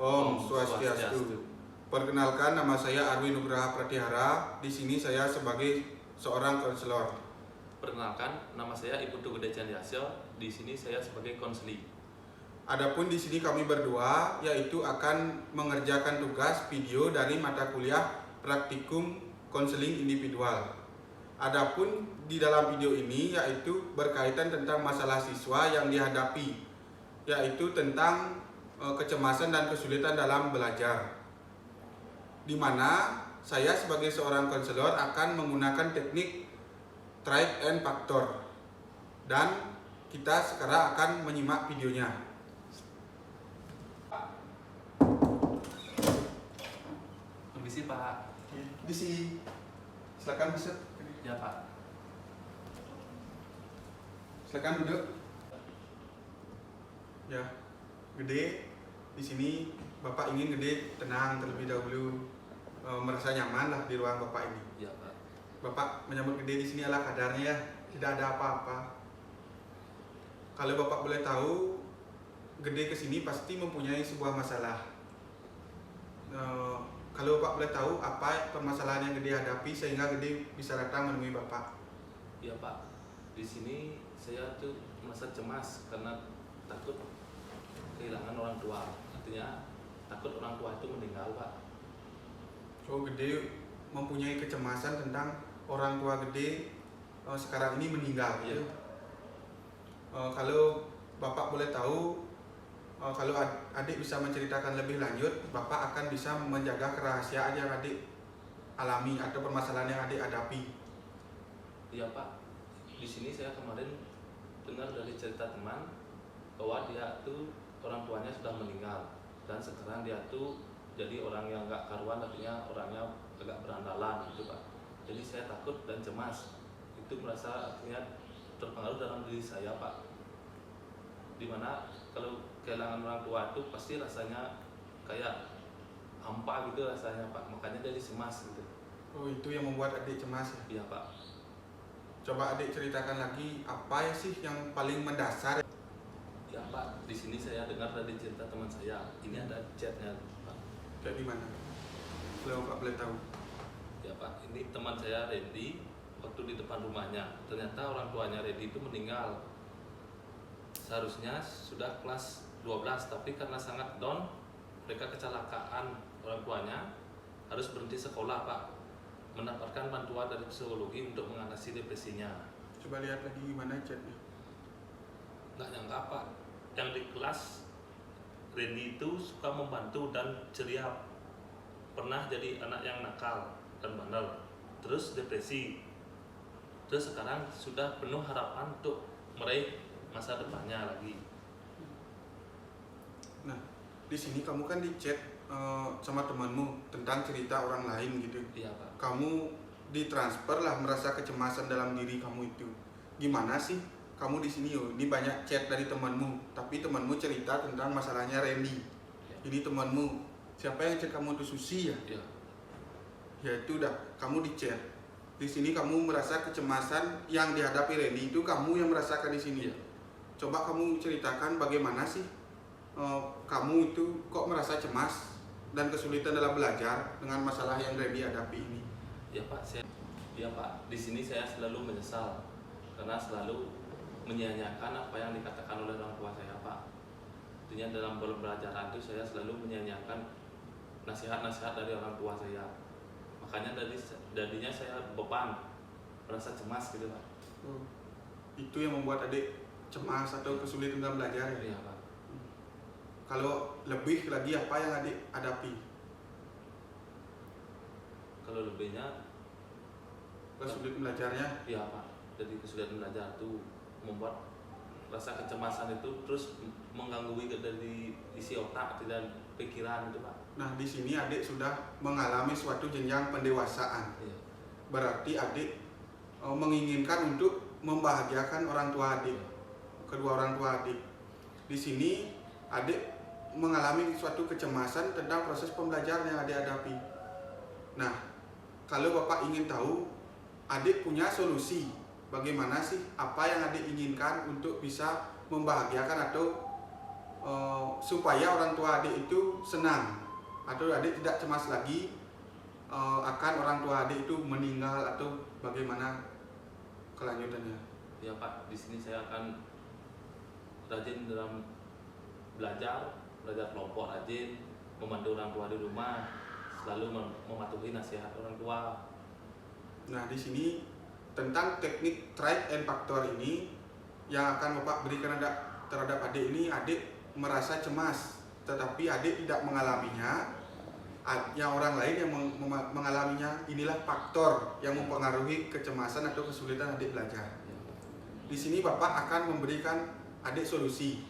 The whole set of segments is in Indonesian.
Om Swastiastu. Perkenalkan, nama saya Arwi Nugraha Pratihara. Di sini saya sebagai seorang konselor. Perkenalkan, nama saya Ibu Gede Chandasyo. Di sini saya sebagai konseli. Adapun di sini kami berdua yaitu akan mengerjakan tugas video dari mata kuliah praktikum konseling individual. Adapun di dalam video ini yaitu berkaitan tentang masalah siswa yang dihadapi, yaitu tentang kecemasan dan kesulitan dalam belajar, di mana saya sebagai seorang konselor akan menggunakan teknik tried and factor, dan kita sekarang akan menyimak videonya. Permisi Pak. Permisi, silakan masuk. Ya Pak. Silakan duduk. Ya, Gede. Di sini Bapak ingin Gede tenang terlebih dahulu, merasa nyaman lah di ruang Bapak ini. Ya Pak. Bapak menyambut Gede di sini ala kadarnya ya, tidak ada apa-apa. Kalau Bapak boleh tahu, Gede kesini pasti mempunyai sebuah masalah. Kalau Bapak boleh tahu apa permasalahan yang Gede hadapi sehingga Gede bisa datang menemui Bapak. Ya Pak. Di sini saya tuh merasa cemas karena takut kehilangan orang tua. Artinya takut orang tua itu meninggal Pak. So Gede mempunyai kecemasan tentang orang tua Gede sekarang ini meninggal. Iya. Kalau Bapak boleh tahu, kalau adik bisa menceritakan lebih lanjut, Bapak akan bisa menjaga kerahasiaan yang adik alami atau permasalahan yang adik hadapi. Iya Pak. Di sini saya kemarin dengar dari cerita teman bahwa dia tuh orang tuanya sudah meninggal dan sekarang dia tuh jadi orang yang gak karuan, artinya orangnya agak berandalan gitu Pak. Jadi saya takut dan cemas, itu merasa artinya terpengaruh dalam diri saya Pak. Dimana kalau kehilangan orang tua itu pasti rasanya kayak hampa gitu rasanya Pak, makanya jadi cemas gitu. Oh, itu yang membuat adik cemas ya? Iya Pak. Coba adik ceritakan lagi apa ya sih yang paling mendasar? Ya Pak, di sini saya dengar dari cerita teman saya. Ini ada chatnya Pak. Kayak gimana? Kalau Bapak boleh tahu. Ya Pak, ini teman saya Randy waktu di depan rumahnya. Ternyata orang tuanya Randy itu meninggal. Seharusnya sudah kelas 12, tapi karena sangat down, mereka kecelakaan, orang tuanya harus berhenti sekolah Pak. Mendapatkan bantuan dari psikologi untuk mengatasi depresinya. Coba lihat lagi gimana chatnya. Nggak nyangka Pak, yang di kelas Randy itu suka membantu dan ceria. Pernah jadi anak yang nakal dan bandel, terus depresi, terus sekarang sudah penuh harapan untuk meraih masa depannya lagi. Nah, di sini kamu kan di chat sama temanmu tentang cerita orang lain gitu. Iya Pak. Kamu ditransfer lah merasa kecemasan dalam diri kamu itu. Gimana sih kamu di sini? Ini banyak chat dari temanmu, tapi temanmu cerita tentang masalahnya Randy. Ya. Ini temanmu, siapa yang chat kamu itu? Susi ya? Iya. Ya itu udah, kamu di chat. Di sini kamu merasa kecemasan yang dihadapi Randy itu kamu yang merasakan di sini. Iya. Coba kamu ceritakan bagaimana sih kamu itu kok merasa cemas dan kesulitan dalam belajar dengan masalah yang Randy hadapi ini. Ya Pak, ya Pak, di sini saya selalu menyesal karena selalu menyia-nyiakan apa yang dikatakan oleh orang tua saya Pak. Artinya dalam pembelajaran itu saya selalu menyia-nyiakan nasihat-nasihat dari orang tua saya. Makanya jadinya saya beban, merasa cemas gitu Pak. Itu yang membuat adik cemas atau kesulitan dalam belajar ya? Iya Pak. Kalau lebih lagi apa yang adik hadapi? Kalau lebihnya Kesulitan belajarnya? iya Pak. Jadi kesulitan belajar itu membuat rasa kecemasan itu terus mengganggu dari isi otak dan pikiran itu Pak. Nah, di sini adik sudah mengalami suatu jenjang pendewasaan. Iya. Berarti adik menginginkan untuk membahagiakan orang tua adik, kedua orang tua adik. Di sini adik mengalami suatu kecemasan tentang proses pembelajaran yang adik hadapi. Nah, kalau Bapak ingin tahu, adik punya solusi. Bagaimana sih apa yang adik inginkan untuk bisa membahagiakan atau supaya orang tua adik itu senang atau adik tidak cemas lagi akan orang tua adik itu meninggal atau bagaimana kelanjutannya. Ya Pak, di sini saya akan rajin dalam belajar kelompok, rajin membantu orang tua di rumah, selalu mematuhi nasihat orang tua. Nah, di sini tentang teknik tried and factor ini yang akan Bapak berikan terhadap adik ini, adik merasa cemas, tetapi adik tidak mengalaminya. Yang orang lain yang mengalaminya, inilah faktor yang mempengaruhi kecemasan atau kesulitan adik belajar. Di sini Bapak akan memberikan adik solusi,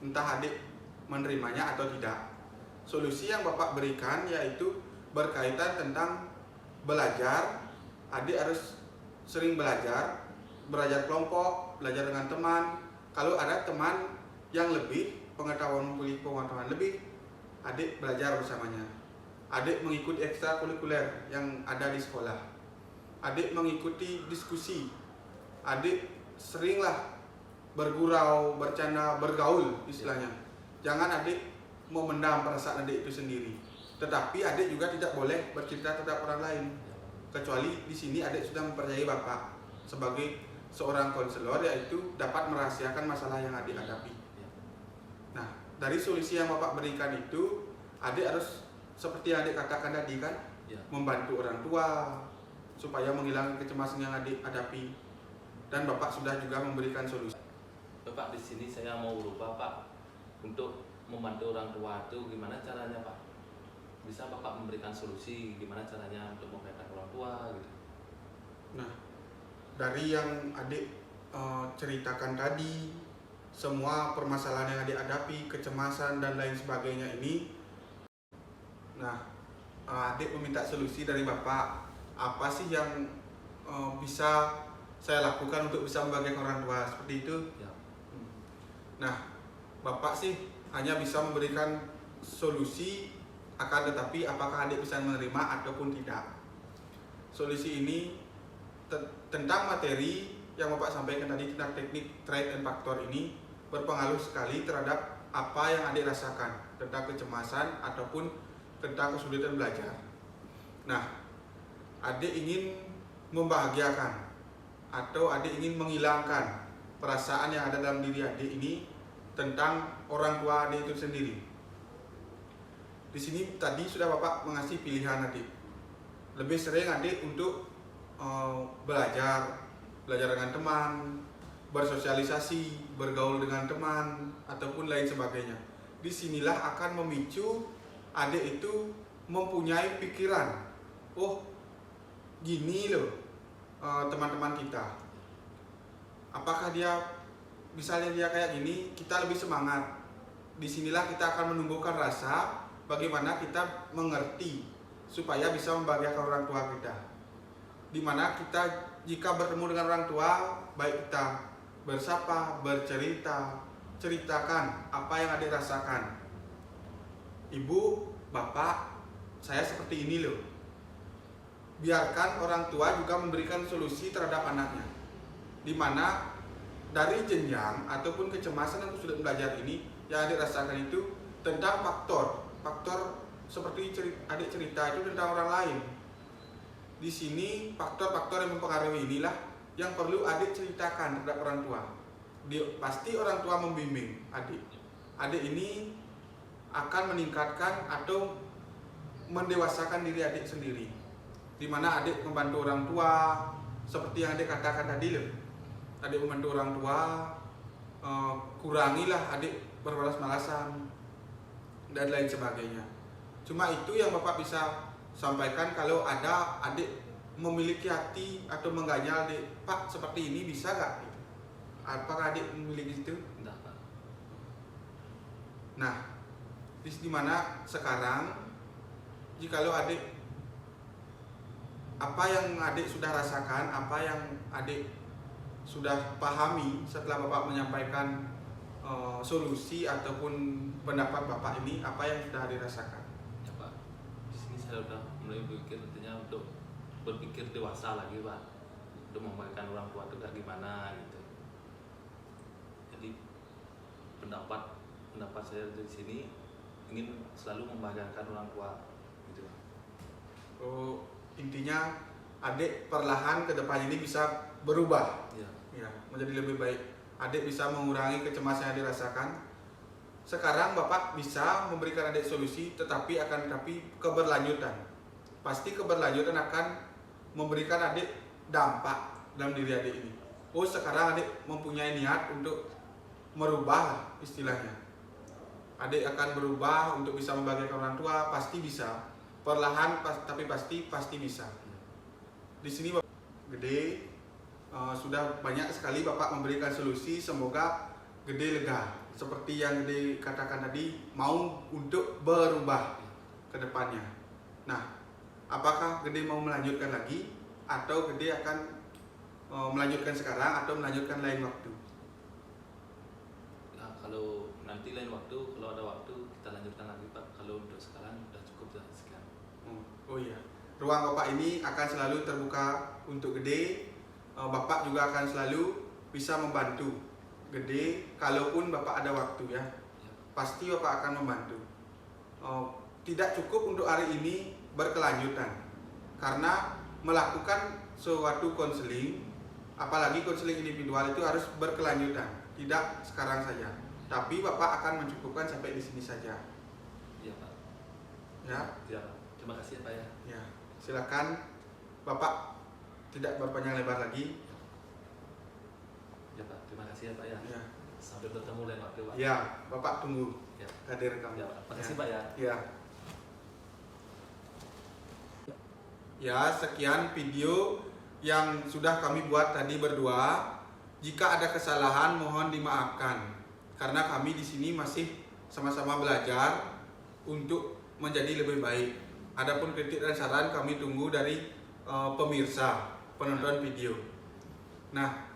entah adik menerimanya atau tidak. Solusi yang Bapak berikan yaitu berkaitan tentang belajar. Adik harus sering belajar kelompok, belajar dengan teman. Kalau ada teman yang lebih pengetahuan lebih, adik belajar bersamanya. Adik mengikuti ekstrakurikuler yang ada di sekolah. Adik mengikuti diskusi. Adik seringlah bergurau, bercanda, bergaul istilahnya. Jangan adik memendam perasaan adik itu sendiri. Tetapi adik juga tidak boleh bercerita terhadap orang lain. Kecuali di sini adik sudah mempercayai Bapak sebagai seorang konselor, yaitu dapat merahasiakan masalah yang adik hadapi. Nah, dari solusi yang Bapak berikan itu, adik harus seperti yang adik katakan tadi kan, membantu orang tua supaya menghilangkan kecemasan yang adik hadapi. Dan Bapak sudah juga memberikan solusi. Bapak, di sini saya mau berubah Pak, untuk membantu orang tua itu gimana caranya Pak? Bisa Bapak memberikan solusi gimana caranya untuk membaikkan orang tua gitu? Nah, dari yang adik ceritakan tadi, semua permasalahan yang adik hadapi, kecemasan dan lain sebagainya ini, nah adik meminta solusi dari Bapak. Apa sih yang bisa saya lakukan untuk bisa membahagiakan orang tua seperti itu? Ya. Nah, Bapak sih hanya bisa memberikan solusi, akan tetapi apakah adik bisa menerima ataupun tidak. Solusi ini tentang materi yang Bapak sampaikan tadi tentang teknik tried and factor ini berpengaruh sekali terhadap apa yang adik rasakan tentang kecemasan ataupun tentang kesulitan belajar. Nah, adik ingin membahagiakan atau adik ingin menghilangkan perasaan yang ada dalam diri adik ini tentang orang tua adik itu sendiri. Di sini tadi sudah Bapak mengasih pilihan adik. Lebih sering adik untuk belajar dengan teman, bersosialisasi, bergaul dengan teman, ataupun lain sebagainya. Disinilah akan memicu adik itu mempunyai pikiran, oh gini loh teman-teman kita. Apakah misalnya dia kayak gini, kita lebih semangat. Disinilah kita akan menumbuhkan rasa bagaimana kita mengerti supaya bisa membahagiakan orang tua kita. Dimana kita jika bertemu dengan orang tua, baik kita bersapa, bercerita, ceritakan apa yang adik rasakan. Ibu, bapak, saya seperti ini loh. Biarkan orang tua juga memberikan solusi terhadap anaknya. Dimana dari jenjang ataupun kecemasan yang sudah belajar ini, yang adik rasakan itu tentang faktor seperti adik cerita itu tentang orang lain. Di sini faktor-faktor yang mempengaruhi inilah yang perlu adik ceritakan terhadap orang tua. Pasti orang tua membimbing adik. Adik ini akan meningkatkan atau mendewasakan diri adik sendiri. Di mana adik membantu orang tua seperti yang adik katakan tadi loh. Adik membantu orang tua, kurangilah adik bermalas-malasan dan lain sebagainya. Cuma itu yang Bapak bisa sampaikan. Kalau ada adik memiliki hati atau mengganjal adik, Pak seperti ini bisa gak? Apakah adik memiliki itu? Enggak Pak. Nah, di mana sekarang jikalau adik, apa yang adik sudah rasakan, apa yang adik sudah pahami setelah Bapak menyampaikan solusi ataupun pendapat Bapak ini, apa yang sudah adik rasakan? Ya Pak, di sini saya udah mulai berpikir tentunya untuk berpikir dewasa lagi Pak, untuk membagikan orang tua itu kayak gimana gitu. Jadi pendapat pendapat saya di sini ingin selalu membahagiakan orang tua gitu. Oh, intinya adik perlahan ke depan ini bisa berubah, Ya. ya, menjadi lebih baik. Adik bisa mengurangi kecemasan yang dirasakan. Sekarang Bapak bisa memberikan adik solusi, tetapi keberlanjutan. Pasti keberlanjutan akan memberikan adik dampak dalam diri adik ini. Oh, sekarang adik mempunyai niat untuk merubah istilahnya. Adik akan berubah untuk bisa membahagiakan orang tua, pasti bisa. Perlahan tapi pasti bisa. Di sini Bapak Gede sudah banyak sekali Bapak memberikan solusi, semoga Gede lega. Seperti yang Gede katakan tadi, mau untuk berubah ke depannya. Nah, apakah Gede mau melanjutkan lagi atau Gede akan melanjutkan sekarang atau melanjutkan lain waktu? Ya, kalau nanti lain waktu, kalau ada waktu kita lanjutkan lagi Pak. Kalau untuk sekarang udah cukup ya, sekian. Oh iya, ruang Bapak ini akan selalu terbuka untuk Gede. Bapak juga akan selalu bisa membantu Gede kalaupun Bapak ada waktu ya. Pasti Bapak akan membantu. Tidak cukup untuk hari ini berkelanjutan, karena melakukan suatu konseling, apalagi konseling individual itu harus berkelanjutan, tidak sekarang saja. Tapi Bapak akan mencukupkan sampai di sini saja. Iya Pak. Ya. Ya Pak. Terima kasih ya Pak ya. Ya, silakan Bapak tidak berpanjang lebar lagi. Ya Pak. Terima kasih ya Pak ya. Ya. Sampai bertemu lain waktu Pak. Ya, Bapak tunggu Ya. hadir kamu. Ya Pak. Terima kasih Pak ya. Ya. Ya, sekian video yang sudah kami buat tadi berdua. Jika ada kesalahan mohon dimaafkan, karena kami di sini masih sama-sama belajar untuk menjadi lebih baik. Adapun kritik dan saran kami tunggu dari pemirsa penonton video. Nah,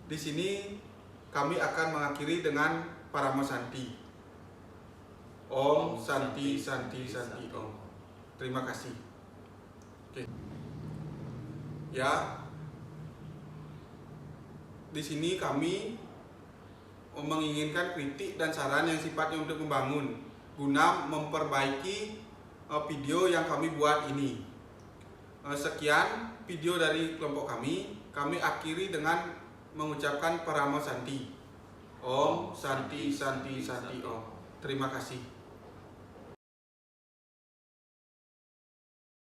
di sini kami akan mengakhiri dengan Paramo Santi. Om Santi Santi Santi Om. Terima kasih. Oke. Ya. Di sini kami menginginkan kritik dan saran yang sifatnya untuk membangun, guna memperbaiki video yang kami buat ini. Sekian video dari kelompok kami akhiri dengan mengucapkan Paramo Santi. Om Santi Santi Santi Om. Terima kasih.